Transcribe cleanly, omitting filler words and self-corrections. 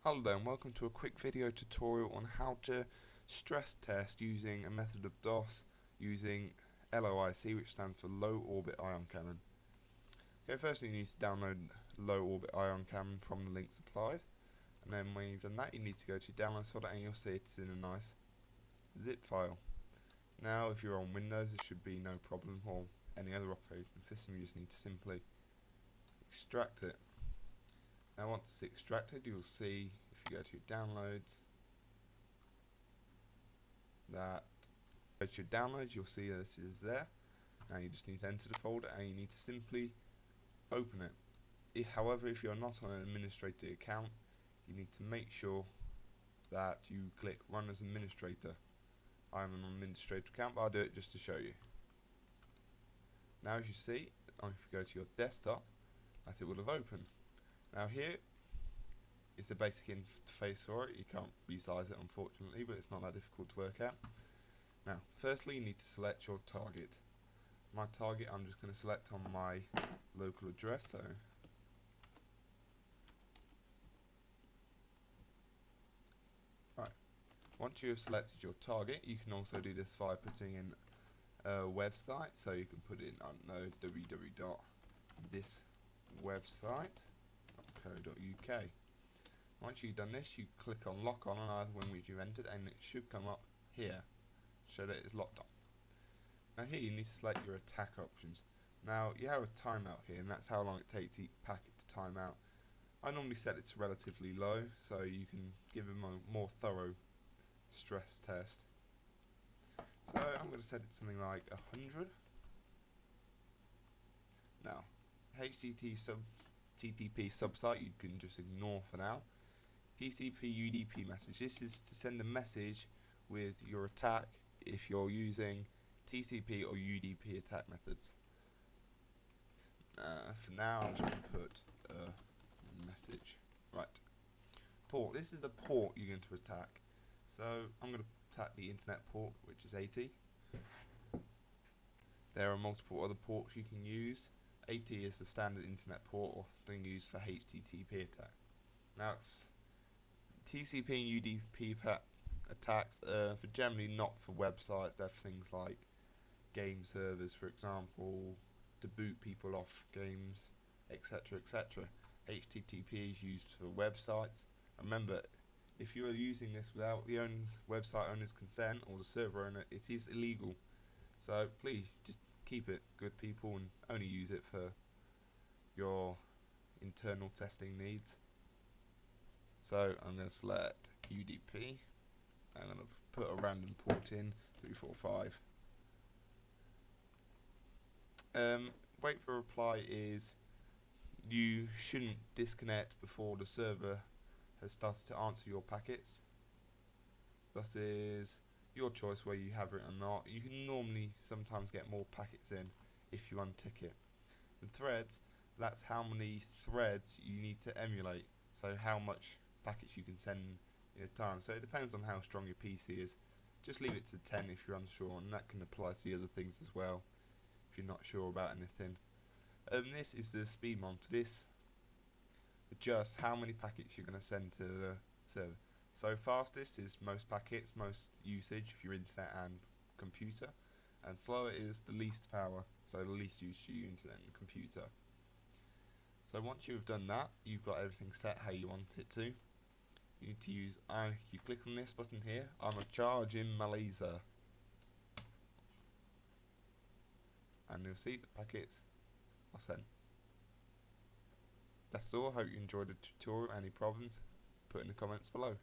Hello there and welcome to a quick video tutorial on how to stress test using a method of DOS using LOIC, which stands for Low Orbit Ion Cannon. Okay, firstly you need to download Low Orbit Ion Cannon from the link supplied, and then when you've done that you need to go to downloads folder and you'll see it's in a nice zip file. Now if you're on Windows there should be no problem, or any other operating system. You just need to simply extract it. Now once it's extracted, you'll see if you go to your downloads that go to your downloads, you'll see that it is there. Now you just need to enter the folder and you need to simply open it. However, if you're not on an administrator account, you need to make sure that you click Run as Administrator. I'm on an administrator account, but I'll do it just to show you. Now as you see, if you go to your desktop, that it will have opened. Now here is the basic interface for it. You can't resize it unfortunately, but it's not that difficult to work out. Now firstly you need to select your target. My target I'm just going to select on my local address. So right, once you have selected your target, you can also do this by putting in a website. So you can put in, I don't know, www.thiswebsite.co.uk. Once you've done this, you click on lock on either one which you've entered, and it should come up here, show that it's locked on. Now here you need to select your attack options. Now you have a timeout here, and that's how long it takes each packet to time out. I normally set it to relatively low, so you can give them a more thorough stress test. So I'm going to set it to something like 100. Now HTTP subsite you can just ignore for now. TCP UDP message. This is to send a message with your attack if you're using TCP or UDP attack methods. For now I'm just going to put a message. Right. Port. This is the port you're going to attack. So I'm going to attack the internet port, which is 80. There are multiple other ports you can use. 80 is the standard internet port, often used for HTTP attacks. Now it's TCP and UDP attacks for generally not for websites. They're for things like game servers, for example, to boot people off games, etc., etc. HTTP is used for websites. Remember, if you are using this without the website owner's consent or the server owner, it is illegal. So please just keep it good, people, and only use it for your internal testing needs. So I'm going to select UDP. I'm going to put a random port in, 345. Wait for reply is you shouldn't disconnect before the server has started to answer your packets. That is your choice whether you have it or not. You can normally sometimes get more packets in if you untick it. The threads, that's how many threads you need to emulate, so how much packets you can send in a time. So it depends on how strong your PC is. Just leave it to 10 if you're unsure, and that can apply to the other things as well if you're not sure about anything. This is the speed monitor. This adjusts how many packets you're going to send to the server. So fastest is most packets, most usage for your internet and computer, and slower is the least power, so the least use to your internet and computer. So once you've done that, you've got everything set how you want it to. You need to use, you click on this button here, I'm a charge in Malaysia, and you'll see the packets are sent. That's all. I hope you enjoyed the tutorial. Any problems, put in the comments below.